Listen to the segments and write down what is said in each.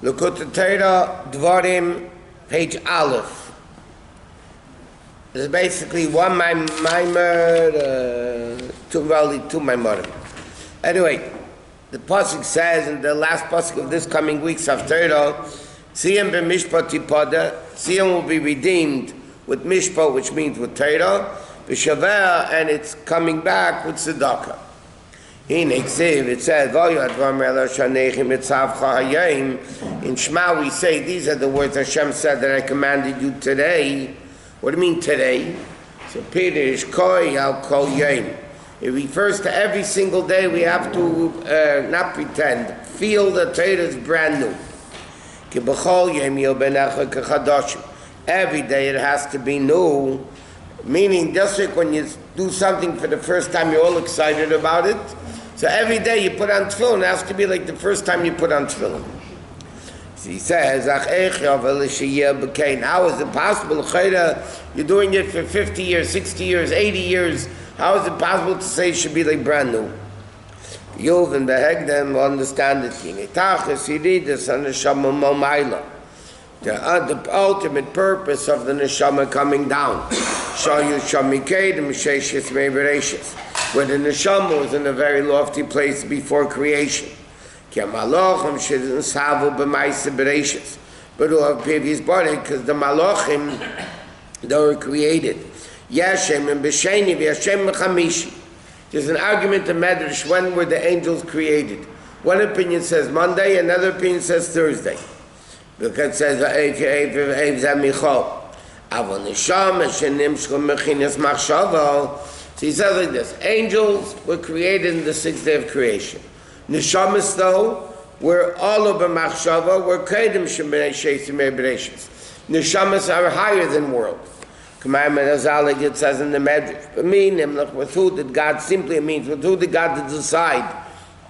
Likutei, Devarim, page Aleph. This is basically one mimer, two mimer. Anyway, the pasuk says in the last pasuk of this coming week's of Torah, Siyam b'mishpat tipada, Siyam will be redeemed with mishpat, which means with Torah, v'shaveh, and it's coming back with tzedakah. In Eksiv, it says, in Shema we say, these are the words Hashem said that I commanded you today. What do you mean today? So Pirish Koi Al Kol Yom. It refers to every single day. We have to not pretend, feel that Torah is brand new. Every day it has to be new. Meaning, just like when you do something for the first time, you're all excited about it. So every day you put on tefillin, it has to be like the first time you put on tefillin. So he says, how is it possible? You're doing it for 50 years, 60 years, 80 years. How is it possible to say it should be like brand new? You'll understand it. The ultimate purpose of the neshama coming down, where the neshama was in a very lofty place before creation. But who have previous body, because the malachim, they were created. There's an argument in Medrash, when were the angels created? One opinion says Monday, another opinion says Thursday. Because it says, so he says like this, angels were created in the sixth day of creation. Neshamas though, were all over machshava, were kredim shemenei sheisim bereshis. Neshamas are higher than world. It says in the Medrash, with who did God, simply means with who did God decide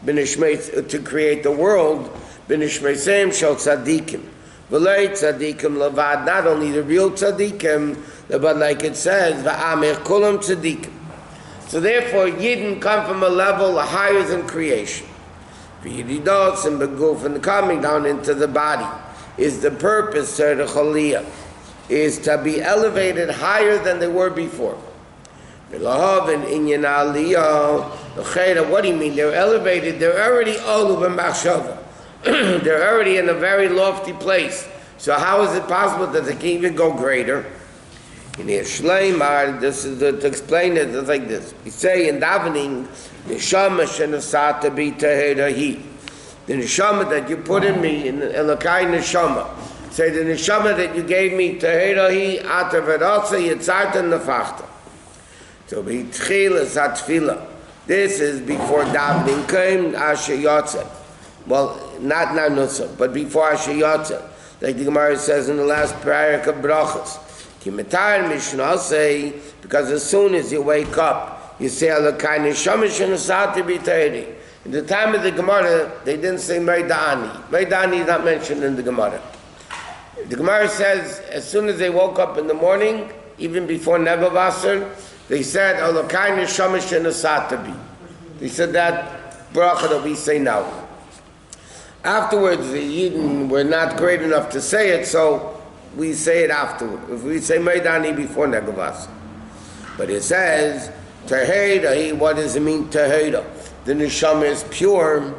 to create the world? B'nishmeisem shel tzadikim. V'lei tzadikim levad, not only the real tzadikim, but like it says, v'amech kulam tzadikim. So therefore, Yidden come from a level higher than creation. V'yididots and beguf, and coming down into the body is the purpose of the chaliyah, is to be elevated higher than they were before. V'lahav and inyan aliyah, what do you mean? They're elevated, they're already olu b'machshava. They're already in a very lofty place. So how is it possible that they can even go greater? In Shleimar, this is to explain it, it's like this. We say in davening, neshama shenasata bi teherahi. The neshama that you put in me, in Elokai neshama. Say the neshama that you gave me, teherahi, ata v'rasa yitzarta nefachta. So b'tchila zatfila. This is before davening came, asher yotzeh. Well, not now nusach, but before asher yotzeh. Like the Gemara says in the last parak of brachas. Because as soon as you wake up, you say, in the time of the Gemara, they didn't say Meidani. Meidani is not mentioned in the Gemara. The Gemara says, as soon as they woke up in the morning, even before Nebavasar, they said, they said that bracha that we say now. Afterwards, the Yidden were not great enough to say it, so we say it afterward. If we say Meidani before Negavas. But it says, Teheda, what does it mean, Teheda? The neshama is pure.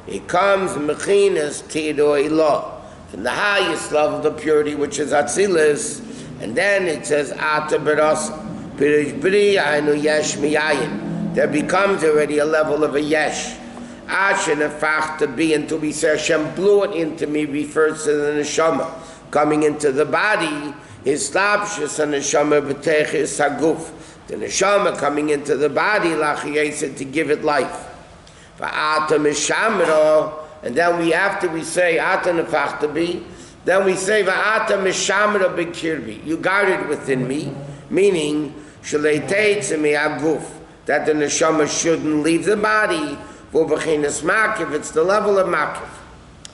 It comes, Mechinas, Tido Ilah, from the highest level of the purity, which is Atzilis. And then it says, Ata Beras, Pirish Bri, Ainu Yesh Miyayin. There becomes already a level of a Yesh. Asher Nefach to be, until we say Hashem blew it into me, refers to the neshama. Coming into the body is slapshus and neshama b'teiches haguf. The neshama coming into the body lachiyesa to give it life. Va'ata mishamro, and then we after we say ata nefachta bi, then we say va'ata mishamro b'kirbi. You guarded within me, meaning shalei teitzemi haguf, that the neshama shouldn't leave the body. For b'chinas makif, it's the level of makif.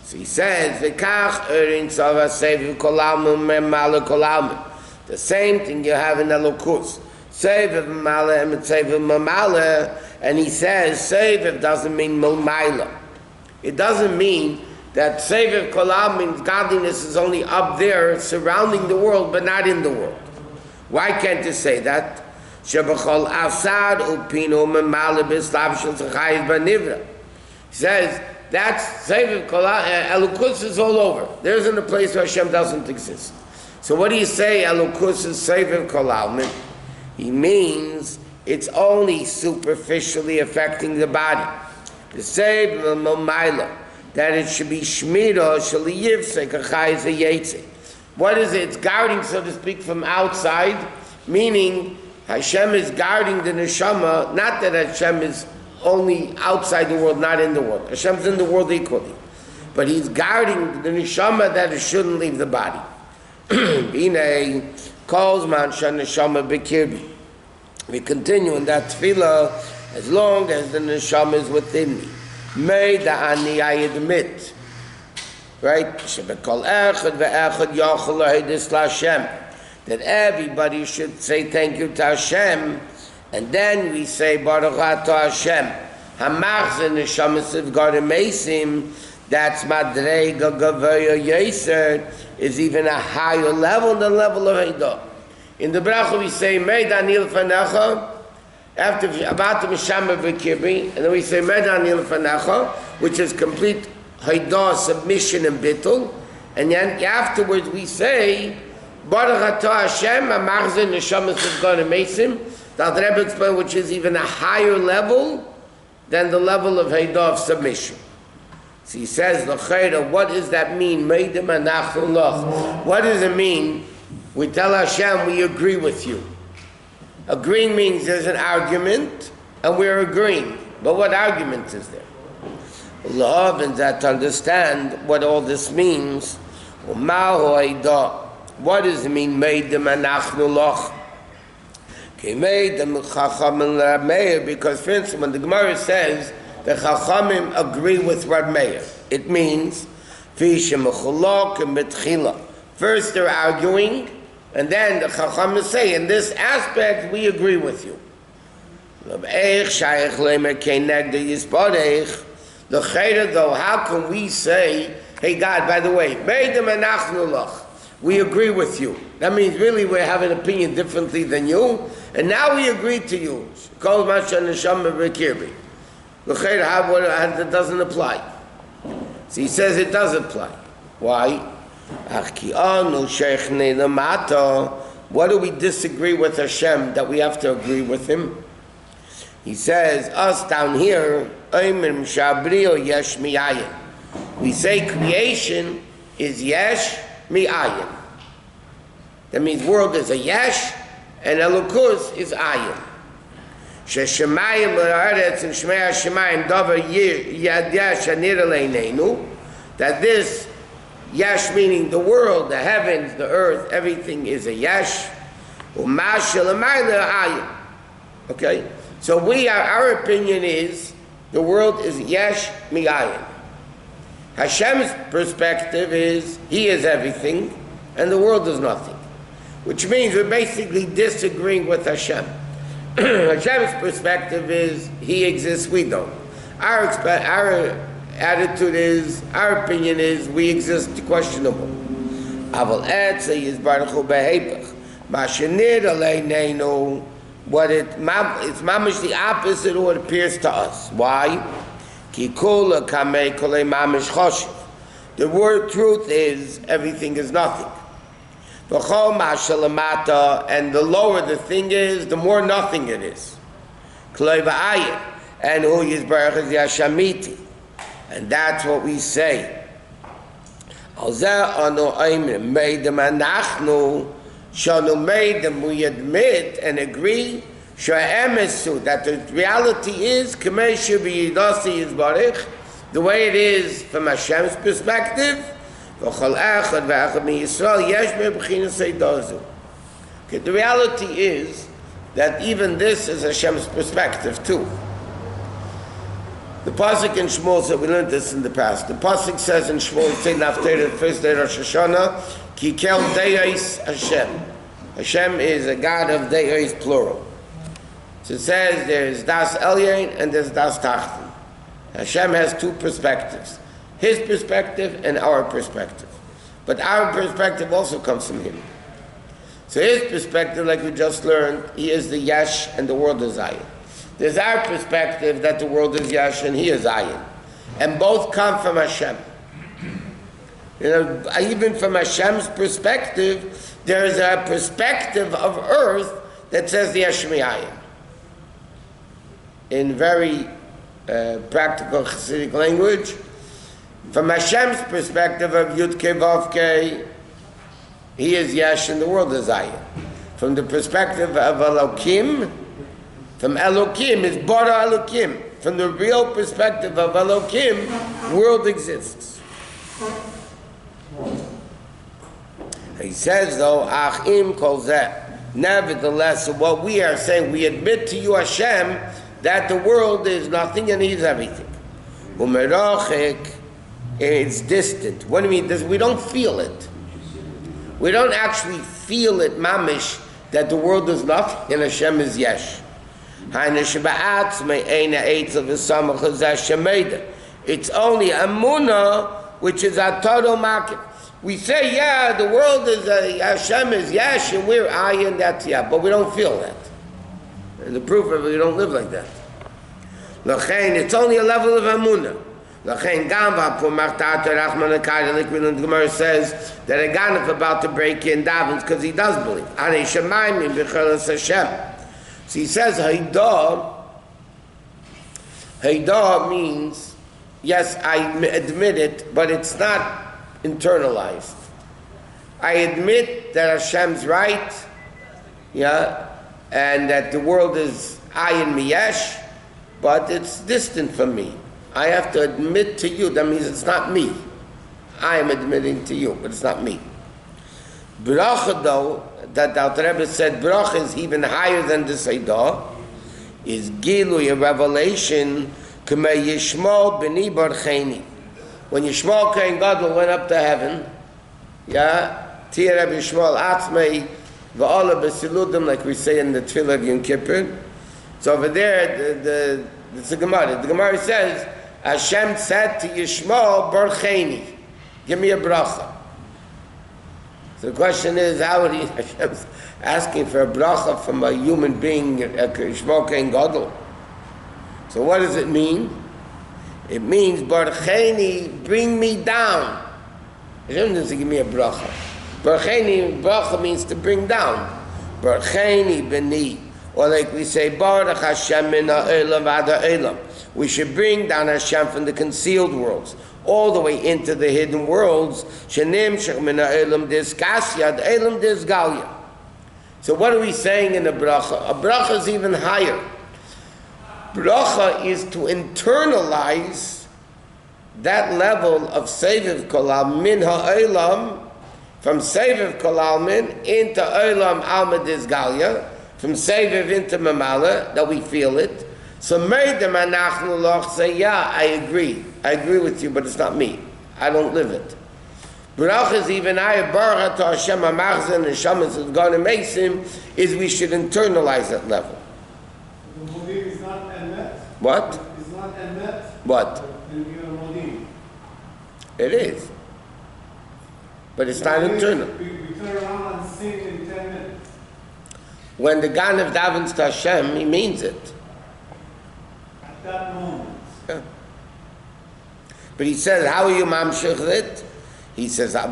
So he says, the same thing you have in Elokus. And he says, Seviv doesn't mean Milmaila. It doesn't mean that Seviv Kolam means godliness is only up there, surrounding the world, but not in the world. Why can't you say that? Shebachol Asad Upinu Memalibis Lavshel Zachayis Banivra. He says that's Seviv Kolam. Elukus is all over. There isn't a place where Hashem doesn't exist. So what do you say? Elukus is Seviv Kolam. He means it's only superficially affecting the body. The Seviv Momaila. That it should be Shmira Shaliyivse Kachayis Yetze. What is it? It's guarding, so to speak, from outside, meaning Hashem is guarding the neshama, not that Hashem is only outside the world, not in the world. Hashem's in the world equally. But he's guarding the neshama that it shouldn't leave the body. Bine calls man shan neshama bekirbi. We continue in that tefillah as long as the neshama is within me. May the ani I admit. Right? That everybody should say thank you to Hashem, and then we say Baruch Atah Hashem. Hamachzeh neshamas of God Mesim. That's Madrega Gavaya Yeser, is even a higher level than the level of Haidah. In the bracha we say May Daniel Fanecha after Abata Mishama V'Kirbi, and then we say May Daniel Fanecha, which is complete Haidah, submission and bittul, and then afterwards we say Baruch Atah Hashem Hamachzeh neshamas of God Mesim. The Rebbe explained, which is even a higher level than the level of Haidah of submission. So he says, L'chayra, what does that mean? Meidim anachnu loch. What does it mean? We tell Hashem, we agree with you. Agreeing means there's an argument, and we're agreeing. But what argument is there? Love and that to understand what all this means. What does it mean? Meidim anachnu loch. Because for instance, when the Gemara says the Chachamim agree with Rab Meir, it means first they're arguing, and then the Chachamim say, in this aspect we agree with you. Though, how can we say, hey God, by the way, we agree with you? That means really we have an opinion differently than you, and now we agree to you. That doesn't apply. So he says it does apply. Why? What do we disagree with Hashem that we have to agree with him? He says, us down here, we say creation is yesh mi'ayin. That means world is a yesh, and elukus is ayin. Sheshemayim l'haaretz and shmei hashemayim davar yad yesh anir eleinenu. That this yesh meaning the world, the heavens, the earth, everything is a yesh. U'mashel amayim ayin. Okay, so our opinion is the world is yesh mi'ayin. Hashem's perspective is he is everything, and the world is nothing. Which means we're basically disagreeing with Hashem. Hashem's perspective is he exists, we don't. Our attitude is, our opinion is, we exist, questionable. Aval etzeh is baruch hu behepech. Mashenir aleinenu, it's mamish the opposite of what appears to us. Why? Ki kula kamei kolei mamish choshev. The word truth is, everything is nothing. And the lower the thing is, the more nothing it is. And who is Baruch is Yashamiti. And that's what we say. We admit and agree that the reality is the way it is from Hashem's perspective. Okay, the reality is that even this is Hashem's perspective too. The pasuk in Shmuel, so we learned this in the past. The pasuk says in Shmuel, the first day of Rosh Hashanah, Ki kel deis Hashem. Hashem is a God of deis, plural. So it says there's das elyon and there's das tachten. Hashem has two perspectives. His perspective and our perspective. But our perspective also comes from him. So his perspective, like we just learned, he is the Yesh and the world is Ayin. There's our perspective that the world is Yesh and he is Ayin. And both come from Hashem. You know, even from Hashem's perspective, there is a perspective of earth that says the Yesh Ayin. In very practical Hasidic language, from Hashem's perspective of Yud Kei Vav Kei, he is Yesh and the world is Ayin. From the perspective of Elokim, from Elokim is Bara Elokim. From the real perspective of Elokim, world exists. He says though, Achim Kol Zeh. Nevertheless, what we are saying, we admit to you Hashem that the world is nothing and he's everything. Umerachik, it's distant. What do you mean? We don't feel it. We don't actually feel it, mamish, that the world is nothing and Hashem is Yesh. It's only Amunah, which is a total market. We say, yeah, the world is, Hashem is Yesh and we're Ayin, that's yeah, but we don't feel that. And the proof of it, we don't live like that. It's only a level of Amunah. The Gemara says that a Ganef about to break in davens because he does believe. So he says Haidah means, yes, I admit it, but it's not internalized. I admit that Hashem's right, yeah, and that the world is Ayin Miyesh, but it's distant from me. I have to admit to you, that means it's not me. I am admitting to you, but it's not me. Bracha though, that the Rebbe said bracha is even higher than the Seidah, is Gilui, a revelation, K'mei Yishmol B'ni Barcheni. When Yishmol Kohen Gadol went up to heaven, yeah, Tia Rabbi Yishmol Atzmei V'olah B'siludim, like we say in the Tefillah of Yom Kippur. So over there, it's a Gemara. The Gemara says, Hashem said to Yishmol, Barcheni, give me a bracha. So the question is, how would he, Hashem's asking for a bracha from a human being, Yishmol Kohen Gadol? So what does it mean? It means, Barcheni, bring me down. Hashem doesn't give me a bracha. Barcheni, bracha means to bring down. Barcheni b'ni. Or like we say, Baruch Hashem min ha'olam ad ha'olam. We should bring down Hashem from the concealed worlds, all the way into the hidden worlds. Shenimshach min ha'olam diskasya, ha'olam disgalya. So what are we saying in a bracha? A bracha is even higher. Bracha is to internalize that level of Seviv Kolal min ha'olam, from Seviv Kolal min into Olam alma disgalya, from Seviv into Mamala, that we feel it. So Meidem Anachnu Loch say, yeah, I agree with you, but it's not me. I don't live it. Baruch is even higher, Baruch to Hashem HaMachzan and Shamas is going to make him, is we should internalize that level. The Modim is not Emet. What? It's not Emet. What? It is. But it's not internal. We turn around and sing in 10 minutes. When the Ganav davens to Hashem, he means it. At that moment. Yeah. But he says, how are you mamshich it? He says, through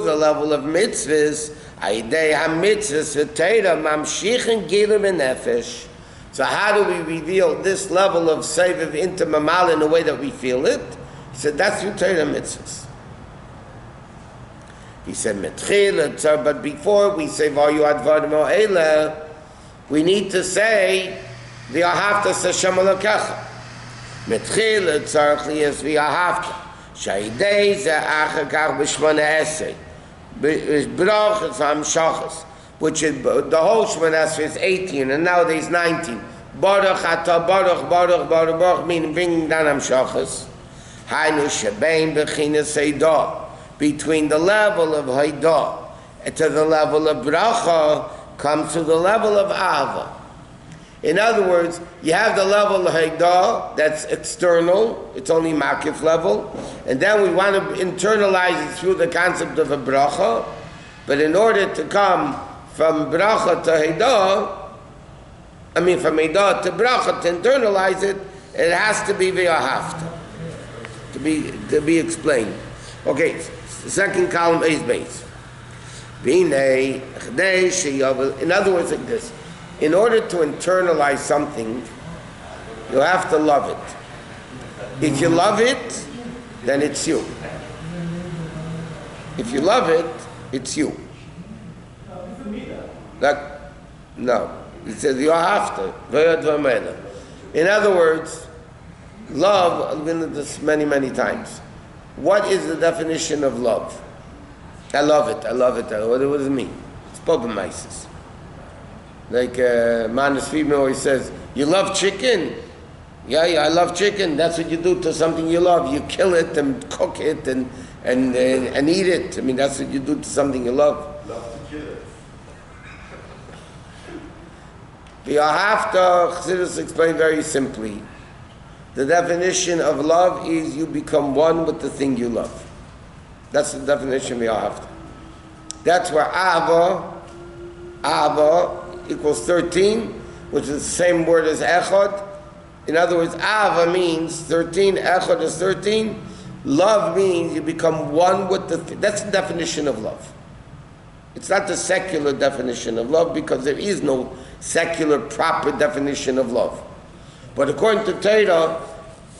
the level of mitzvahs, so how do we reveal this level of Seviv into Mamal in the way that we feel it? He said, that's through Torah mitzvahs. He said, but before we say, we need to say, the Ahavta Hashem Elokecha. Metchila tzarich liyas v'ahavta. Shaydei ze achakach b'shmona esrei. Brachas hamshachas. Which is, the whole Shemona Esrei is 18, and nowadays 19. Baruch ata baruch baruch baruch baruch, meaning bringing down hamshachas. Hainu shebein b'chinas Haidah. Between the level of Haidah to the level of Bracha, comes to the level of Ava. In other words, you have the level of Haidah, that's external, it's only Makif level, and then we want to internalize it through the concept of a bracha, but in order to come from bracha to Haidah, from Haidah to bracha, to internalize it, it has to be via hafta, to be explained. Okay, second column is base. In other words, like this. In order to internalize something, you have to love it. If you love it, then it's you. If you love it, it's you. No. He says you have to. In other words, love, I've been to this many, many times. What is the definition of love? I love it. What does it mean? It's Bobamaisis. Like Manas Friedman always says, you love chicken? Yeah, I love chicken. That's what you do to something you love. You kill it and cook it and eat it. That's what you do to something you love. Love to kill it. Chassidus explained very simply. The definition of love is you become one with the thing you love. That's the definition of Yahavta. That's where Ava equals 13, which is the same word as Echad. In other words, Ava means 13, Echad is 13. Love means you become one with the thing. That's the definition of love. It's not the secular definition of love because there is no secular proper definition of love. But according to Torah,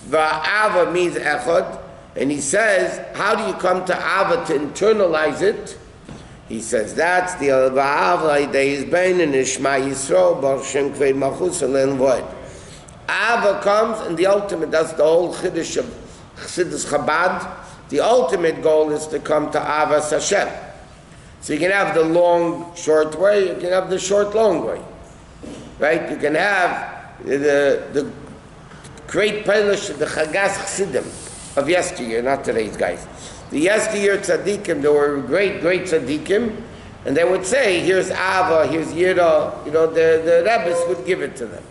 Ava means Echad. And he says, how do you come to Ava to internalize it? He says, that's the Ava is Bein and Ishma Yisrael, Baruch Shem Kvei Malchus and Void. Ava comes, and the ultimate, that's the whole Chiddush of Chassidus Chabad. The ultimate goal is to come to Avas Hashem. So you can have the long, short way, you can have the short, long way. Right? You can have the great Pelish, the Chagas Chassidim of yesteryear, not today's guys. The yesteryear tzaddikim, there were great tzaddikim, and they would say, here's Ava, here's Yira, the Rebbes would give it to them.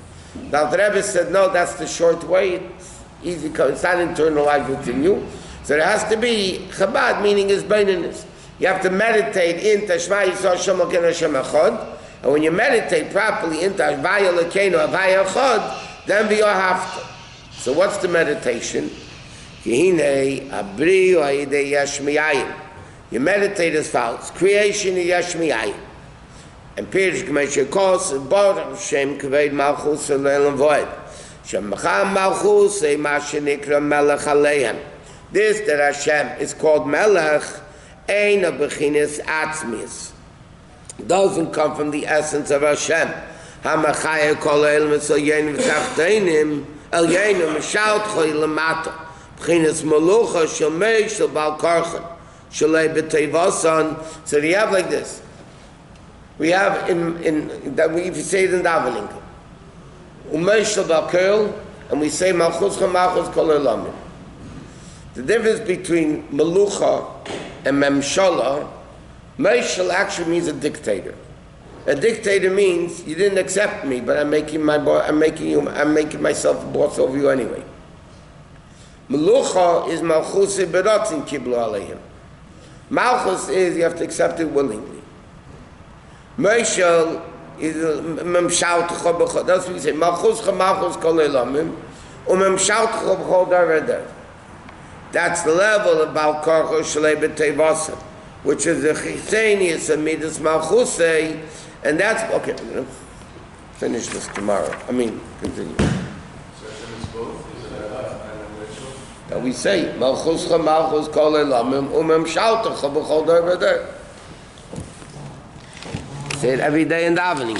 Now the Rebbe said, no, that's the short way, it's easy, it's not internalized within you. So there has to be Chabad, meaning is beinunus. You have to meditate in Tashma Yisrael Hashem Elokeinu Hashem Echad, and when you meditate properly in Tashvaya Elokeinu Havaya Echad, then we have to. So what's the meditation? You meditate as follows. Creation is Yashmiyayim. And Pirish K'meshe Kos, Baruch Shem Kvei Malchus Le'elam Void. Shem Macham Malchus, Ma Shenikra Melech Aleihem. This that Hashem is called Melech, Ein a Bechinis Atzmius. Doesn't come from the essence of Hashem. HaMachaya Kol Elam Etzal Yenim V'Tachteinim, El Yenim M'shaut Choy L'Mata. B'chinis Melucha Shel Mei Shel Bal Karchan. Shalei B'Teivasan. So you have like this. We have if you say it in davening, Umei Shel Bal Karchan, and we say Malchus Malchus Kol Elamim. The difference between Melucha and Memshala, Meishal actually means a dictator. A dictator means you didn't accept me, but I'm making myself a boss over you anyway. Melucha is Malchus Beratzin Kiblu Aleihim. Malchus is you have to accept it willingly. Meishal is Memshal T'cha B'cha. That's what we say. Malchus Malchus Kol Elamim, Umemshal T'cha B'cha Dareder. That's the level of Bal Karcha Shalei B'Teivasan, which is the Chithenius of Midas Malchusei, and that's, okay, I'm going to finish this tomorrow. Continue. That we say, Malchuscha Malchus Kol Elamim, Umem Shaltacha B'chol Dar V'der. Say it every day in davening.